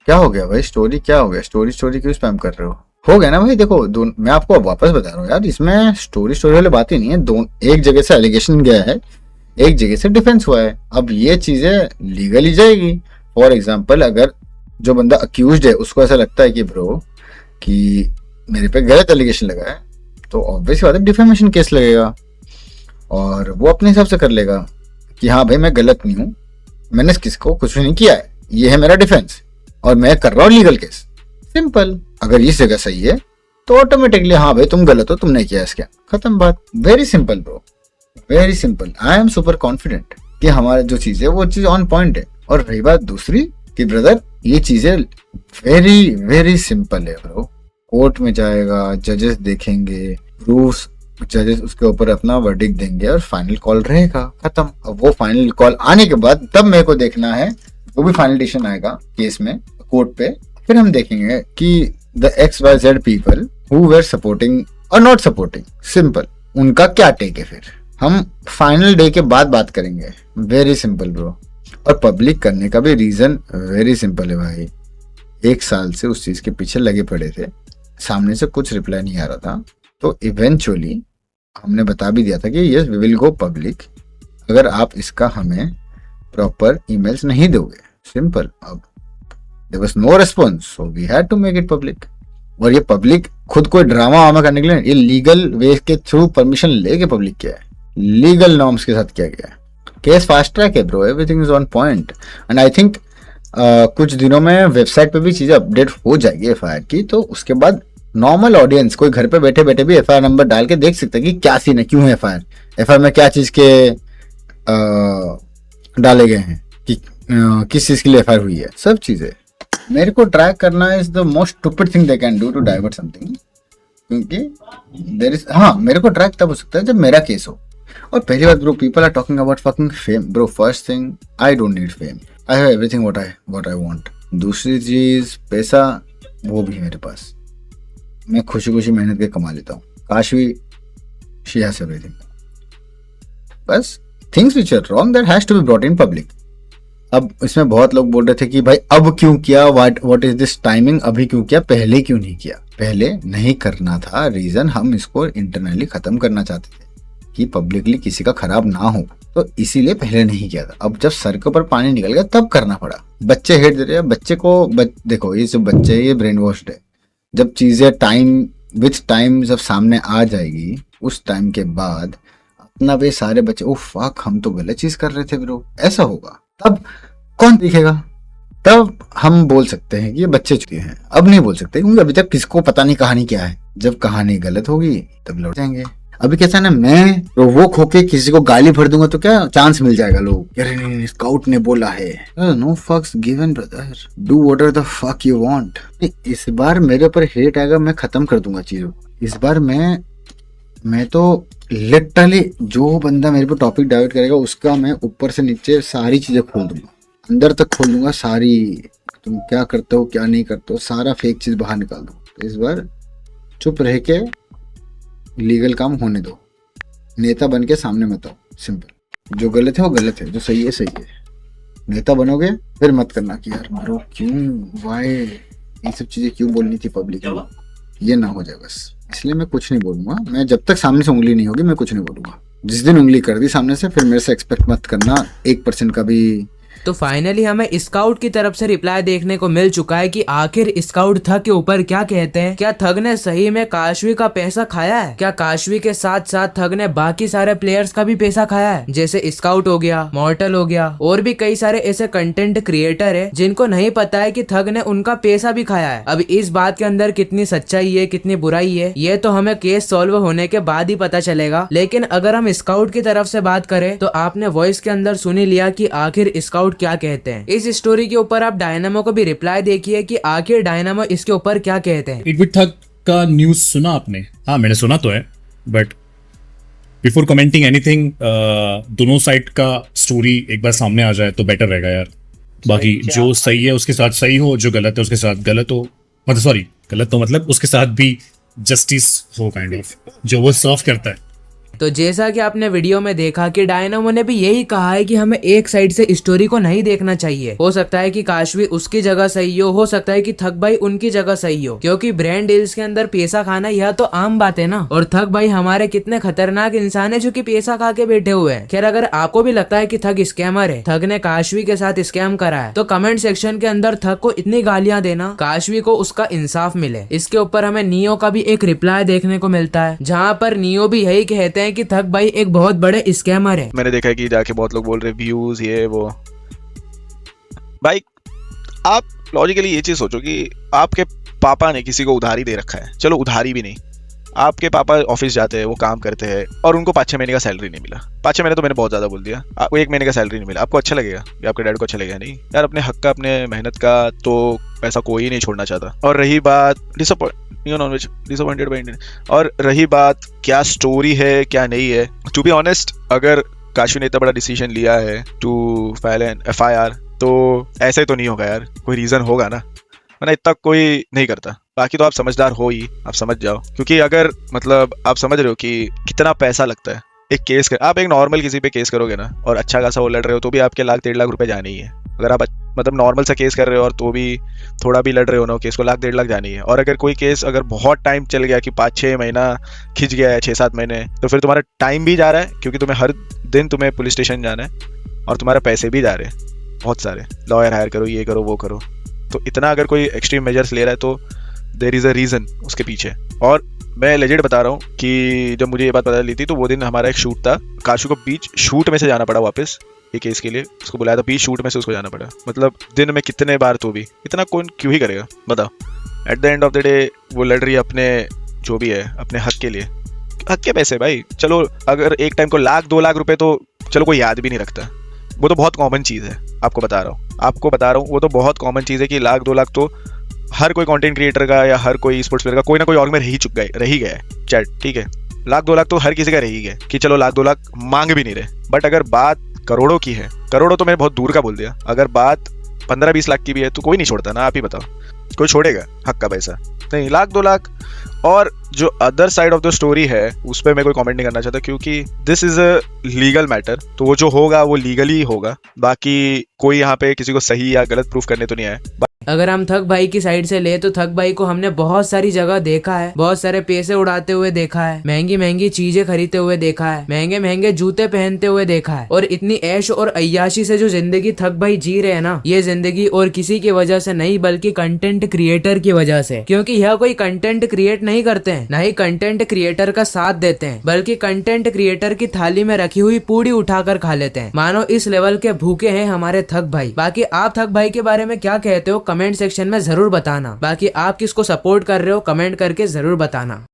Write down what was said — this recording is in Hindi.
क्या हो गया भाई, स्टोरी क्या हो गया, स्टोरी स्टोरी क्यों स्पैम कर रहे हो गया ना भाई। देखो मैं आपको अब वापस बता रहा हूँ यार, इसमें स्टोरी स्टोरी वाली बात ही नहीं है। एक जगह से एलिगेशन गया है, एक जगह से डिफेंस हुआ है। अब ये चीजें लीगली जाएगी। फॉर एग्जाम्पल, अगर जो बंदा अक्यूज्ड है उसको ऐसा लगता है कि ब्रो कि मेरे पे गलत एलिगेशन लगा है, तो ऑब्वियस बात है डिफेमेशन केस लगेगा, और वो अपने हिसाब से कर लेगा कि हाँ भाई मैं गलत नहीं हूँ, मैंने किसको कुछ नहीं किया है, ये है मेरा डिफेंस और मैं कर रहा हूँ लीगल केस। सिंपल। अगर इस जगह सही है तो ऑटोमेटिकली हाँ भाई तुम गलत हो, तुमने किया इसका, खत्म बात। Very simple bro, very simple. I am super confident कि हमारा जो चीज है वो चीज ऑन पॉइंट है। और रही बात दूसरी कि ब्रदर ये चीजें वेरी वेरी सिंपल है ब्रो। कोर्ट में जाएगा, जजेस देखेंगे, प्रूफ्स, जजेस उसके ऊपर अपना वर्डिक्ट देंगे और फाइनल कॉल रहेगा, खत्म। अब वो फाइनल कॉल आने के बाद तब मेरे को देखना है, वो भी फाइनल डिसीजन आएगा केस में कोर्ट पे, फिर हम देखेंगे कि the XYZ people who were supporting और नॉट सपोर्टिंग, सिंपल, उनका क्या टेक है। फिर हम फाइनल डे के बाद बात करेंगे। Very simple bro. और पब्लिक करने का भी रीजन वेरी सिंपल है भाई। 1 साल से उस चीज के पीछे लगे पड़े थे, सामने से कुछ रिप्लाई नहीं आ रहा था, तो इवेंचुअली हमने बता भी दिया था कि yes we will go public अगर आप इसका हमें प्रॉपर ईमेल्स नहीं दोगे। सिंपल। अब there was no response, so we had to make it public. और ये पब्लिक खुद कोई ड्रामा वामा करने के लिए, ये लीगल वे के थ्रू परमिशन लेके पब्लिक किया है, लीगल नॉर्म्स के साथ किया गया है। केस फास्ट ट्रैक है bro, everything is on point. And I think कुछ दिनों में वेबसाइट पे भी चीजें अपडेट हो जाएगी FIR की, तो उसके बाद नॉर्मल ऑडियंस कोई घर पे बैठे बैठे भी FIR नंबर डाल के देख सकता है कि क्या सीन है, क्यों है FIR में क्या चीज के डाले गए हैं, कि किस चीज के लिए FIR हुई है, सब चीजें। मेरे को ट्रैक करना is the most stupid thing they can do to divert something, क्योंकि देयर इज, हाँ मेरे को ट्रैक तब हो सकता है जब मेरा केस हो। और पहली बात bro, people are talking about fucking fame bro. First thing, I don't need fame, I have everything what I want. दूसरी चीज, पैसा वो भी है मेरे पास, मैं खुशी खुशी मेहनत के कमा लेता हूँ। Kashvi, she has everything. बस things which are wrong that has to be brought in public. अब इसमें बहुत लोग बोल रहे थे कि भाई अब क्यों किया, व्हाट इज दिस टाइमिंग, अभी क्यों किया, पहले क्यों नहीं किया। पहले नहीं करना था, रीजन हम इसको इंटरनली खत्म करना चाहते थे कि पब्लिकली किसी का खराब ना हो, तो इसीलिए पहले नहीं किया था। अब जब सर के ऊपर पानी निकल गया तब करना पड़ा। बच्चे हेट दे रहे हैं, बच्चे को देखो ये जो बच्चे है ये ब्रेन वॉश्ड है। जब चीजें विथ टाइम जब सामने आ जाएगी, उस टाइम के बाद अपना वे सारे बच्चे ओ फक हम तो गलत चीज कर रहे थे ब्रो, ऐसा होगा। तब कौन दिखेगा, तब हम बोल सकते हैं कि ये बच्चे चुके हैं। अब नहीं बोल सकते क्योंकि अभी तक किसको पता नहीं कहानी क्या है। जब कहानी गलत होगी तब लौट जाएंगे। अभी कैसा है ना, मैं प्रोवोक होके किसी को गाली भर दूंगा तो क्या चांस मिल जाएगा, लोग अरे नहीं स्काउट ने बोला है। नो फक्स given brother, do whatever the fuck you want. इस बार मेरे ऊपर हेट आएगा, मैं खत्म कर दूंगा चीजों। इस बार मैं तो लिटरली जो बंदा मेरे पे टॉपिक डाइवर्ट करेगा उसका मैं ऊपर से नीचे सारी चीजें खोल दूंगा, अंदर तक खोल दूंगा सारी। तुम क्या करते हो क्या नहीं करते हो, सारा फेक चीज बाहर निकाल दो। तो इस बार चुप रह के लीगल काम होने दो, नेता बन के सामने मत आओ। सिंपल। जो गलत है वो गलत है, जो सही है सही है। नेता बनोगे फिर मत करना कि यार ब्रो क्यों, वाई, ये सब चीजें क्यों बोलनी थी पब्लिक में, ये ना हो जाए बस। इसलिए मैं कुछ नहीं बोलूंगा। मैं जब तक सामने से उंगली नहीं होगी मैं कुछ नहीं बोलूंगा। जिस दिन उंगली कर दी सामने से फिर मेरे से एक्सपेक्ट मत करना 1% का भी। तो फाइनली हमें स्काउट की तरफ से रिप्लाई देखने को मिल चुका है कि आखिर स्काउट थग के ऊपर क्या कहते हैं। क्या थग ने सही में काशवी का पैसा खाया है? क्या काशवी के साथ साथ थग ने बाकी सारे प्लेयर्स का भी पैसा खाया है? जैसे स्काउट हो गया, मॉर्टल हो गया, और भी कई सारे ऐसे कंटेंट क्रिएटर है जिनको नहीं पता है कि थग ने उनका पैसा भी खाया है। अब इस बात के अंदर कितनी सच्चाई है कितनी बुराई है ये तो हमें केस सॉल्व होने के बाद ही पता चलेगा। लेकिन अगर हम स्काउट की तरफ से बात करें तो आपने वॉइस के अंदर सुन ही लिया कि आखिर स्काउट क्या कहते हैं। इस स्टोरी के ऊपर आप डायनामो को भी रिप्लाई देखिए कि आखिर डायनामो इसके ऊपर क्या कहते हैं। इट विद थग का न्यूज सुना आपने? हाँ मैंने सुना तो है, बट बिफोर कमेंटिंग एनीथिंग दोनों साइड का स्टोरी एक बार सामने आ जाए तो बेटर रहेगा यार। बाकी जो सही है उसके साथ सही हो, जो गलत है उसके साथ गलत हो, मतलब सॉरी गलत तो मतलब उसके साथ भी जस्टिस हो, काइंड ऑफ जो वो सर्व करता है। तो जैसा कि आपने वीडियो में देखा कि डायनामो ने भी यही कहा है कि हमें एक साइड से स्टोरी को नहीं देखना चाहिए। हो सकता है कि काशवी उसकी जगह सही हो सकता है कि थक भाई उनकी जगह सही हो, क्योंकि ब्रांड डील्स के अंदर पैसा खाना यह तो आम बात है ना। और थक भाई हमारे कितने खतरनाक इंसान है जो कि पैसा खा के बैठे हुए हैं। खैर अगर आपको भी लगता है कि थक स्कैमर है, थक ने काशवी के साथ स्कैम करा है, तो कमेंट सेक्शन के अंदर थक को इतनी गालियां देना काशवी को उसका इंसाफ मिले। इसके ऊपर हमें नियो का भी एक रिप्लाई देखने को मिलता है, जहाँ पर नियो भी यही कहते हैं कि थक भाई एक बहुत बड़े स्कैमर है। मैंने देखा है कि जाके बहुत लोग बोल रहे व्यूज ये वो। भाई आप लॉजिकली ये चीज सोचो कि आपके पापा ने किसी को उधारी दे रखा है, चलो उधारी भी नहीं, आपके पापा ऑफिस जाते हैं, वो काम करते हैं और उनको 5-6 महीने का सैलरी नहीं मिला। 5-6 महीने तो मैंने बहुत ज्यादा बोल दिया, आपको 1 महीने का सैलरी नहीं मिला, आपको अच्छा लगेगा या आपके डैड को अच्छा लगेगा? नहीं यार, अपने हक का अपने मेहनत का तो पैसा कोई नहीं छोड़ना चाहता। और रही बात डिसअपॉइंटेड और रही बात क्या स्टोरी है क्या नहीं है, टू बी ऑनेस्ट अगर काशवी ने इतना बड़ा डिसीजन लिया है टू फाइल एन FIR तो ऐसे तो नहीं होगा यार, कोई रीजन होगा ना, वरना इतना कोई नहीं करता। बाकी तो आप समझदार हो ही, आप समझ जाओ, क्योंकि अगर मतलब आप समझ रहे हो कि कितना पैसा लगता है एक केस कर, आप एक नॉर्मल किसी पे केस करोगे ना और अच्छा खासा वो लड़ रहे हो तो भी आपके 1-1.5 लाख रुपए जाने ही है। अगर आप मतलब नॉर्मल सा केस कर रहे हो और तो भी थोड़ा भी लड़ रहे हो ना केस को 1-1.5 लाख जानी है। और अगर कोई केस अगर बहुत टाइम चल गया कि 5-6 महीना खिंच गया है, 6-7 महीने, तो फिर तुम्हारा टाइम भी जा रहा है क्योंकि तुम्हें हर दिन तुम्हें पुलिस स्टेशन जाना है और तुम्हारे पैसे भी जा रहे हैं बहुत सारे, लॉयर हायर करो, ये करो वो करो। तो इतना अगर कोई एक्सट्रीम मेजर्स ले रहा है तो देयर इज अ रीजन उसके पीछे। और मैं लेजेंड बता रहा हूँ कि जब मुझे ये बात पता चली थी तो वो दिन हमारा एक शूट था, काशू को बीच शूट में से जाना पड़ा वापस एक केस के लिए, उसको बुलाया था बीच शूट में से उसको जाना पड़ा। मतलब दिन में कितने बार तो भी इतना कौन क्यों ही करेगा बताओ। At the end of the day वो लड़ रही है अपने जो भी है अपने हक के लिए, हक के पैसे भाई। चलो अगर एक टाइम को 1-2 लाख रुपए तो चलो कोई याद भी नहीं रखता, वो तो बहुत कॉमन चीज़ है। आपको बता रहा हूँ वो तो बहुत कॉमन चीज़ है कि 1-2 लाख तो हर कोई कंटेंट क्रिएटर का या हर कोई स्पोर्ट्स प्लेयर का कोई ना कोई और में रह ही गया है चैट, ठीक है। 1-2 लाख तो हर किसी का रह ही गया कि चलो 1-2 लाख मांग भी नहीं रहे। बट अगर बात करोड़ों की है, करोड़ों तो मैंने बहुत दूर का बोल दिया, अगर बात 15-20 लाख की भी है तो कोई नहीं छोड़ता ना, आप ही बताओ कोई छोड़ेगा हक का पैसा? नहीं, 1-2 लाख। और जो other side of the story है उस पर मैं कोई कमेंट नहीं करना चाहता क्योंकि this is a legal matter, तो वो जो होगा वो लीगली होगा। बाकी कोई यहाँ पे किसी को सही या गलत प्रूफ करने तो नहीं आया। अगर हम थक भाई की साइड से ले तो थक भाई को हमने बहुत सारी जगह देखा है, बहुत सारे पैसे उड़ाते हुए देखा है, महंगी महंगी चीजें खरीदते हुए देखा है, महंगे महंगे जूते पहनते हुए देखा है। और इतनी ऐश और अय्याशी से जो जिंदगी थक भाई जी रहे हैं ना, ये जिंदगी और किसी की वजह से नहीं बल्कि कंटेंट क्रिएटर की वजह से। क्योंकि यह कोई कंटेंट क्रिएट नहीं करते हैं, न ही कंटेंट क्रिएटर का साथ देते हैं, बल्कि कंटेंट क्रिएटर की थाली में रखी हुई पूड़ी उठाकर खा लेते हैं। मानो इस लेवल के भूखे हैं हमारे थक भाई। बाकी आप थक भाई के बारे में क्या कहते हो कमेंट सेक्शन में जरूर बताना। बाकी आप किसको सपोर्ट कर रहे हो कमेंट करके जरूर बताना।